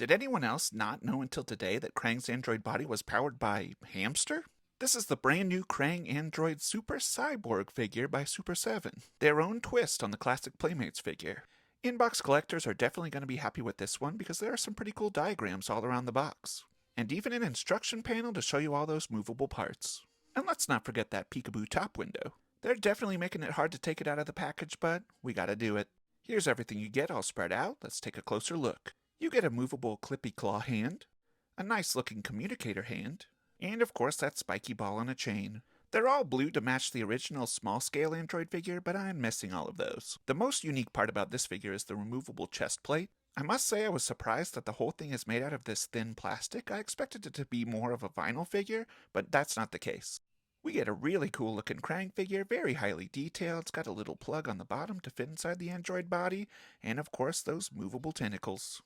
Did anyone else not know until today that Krang's android body was powered by hamster? This is the brand new Krang android Super Cyborg figure by Super7, their own twist on the classic Playmates figure. Inbox collectors are definitely going to be happy with this one because there are some pretty cool diagrams all around the box. And even an instruction panel to show you all those movable parts. And let's not forget that peekaboo top window. They're definitely making it hard to take it out of the package, but we gotta do it. Here's everything you get all spread out. Let's take a closer look. You get a movable clippy claw hand, a nice looking communicator hand, and of course that spiky ball on a chain. They're all blue to match the original small scale android figure, but I'm missing all of those. The most unique part about this figure is the removable chest plate. I must say I was surprised that the whole thing is made out of this thin plastic. I expected it to be more of a vinyl figure, but that's not the case. We get a really cool looking Krang figure, very highly detailed. It's got a little plug on the bottom to fit inside the android body, and of course those movable tentacles.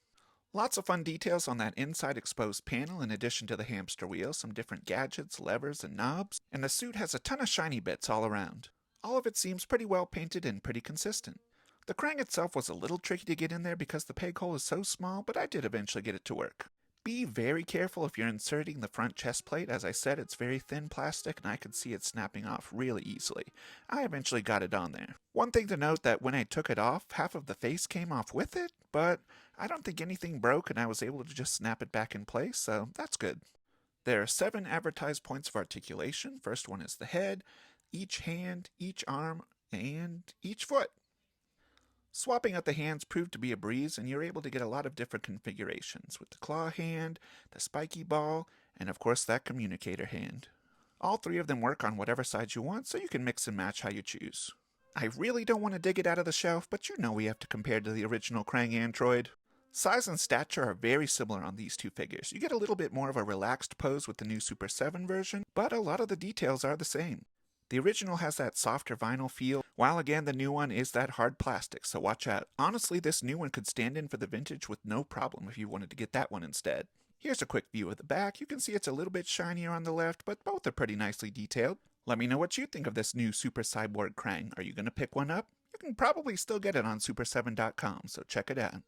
Lots of fun details on that inside exposed panel in addition to the hamster wheel, some different gadgets, levers, and knobs, and the suit has a ton of shiny bits all around. All of it seems pretty well painted and pretty consistent. The Krang itself was a little tricky to get in there because the peg hole is so small, but I did eventually get it to work. Be very careful if you're inserting the front chest plate. As I said, it's very thin plastic and I could see it snapping off really easily. I eventually got it on there. One thing to note that when I took it off, half of the face came off with it, but I don't think anything broke and I was able to just snap it back in place, so that's good. There are 7 advertised points of articulation. First one is the head, each hand, each arm, and each foot. Swapping out the hands proved to be a breeze, and you're able to get a lot of different configurations with the claw hand, the spiky ball, and of course that communicator hand. All 3 of them work on whatever side you want, so you can mix and match how you choose. I really don't want to dig it out of the shelf, but you know we have to compare to the original Krang android. Size and stature are very similar on these 2 figures. You get a little bit more of a relaxed pose with the new Super 7 version, but a lot of the details are the same. The original has that softer vinyl feel, while again the new one is that hard plastic, so watch out. Honestly, this new one could stand in for the vintage with no problem if you wanted to get that one instead. Here's a quick view of the back. You can see it's a little bit shinier on the left, but both are pretty nicely detailed. Let me know what you think of this new Super Cyborg Krang. Are you going to pick one up? You can probably still get it on super7.com, so check it out.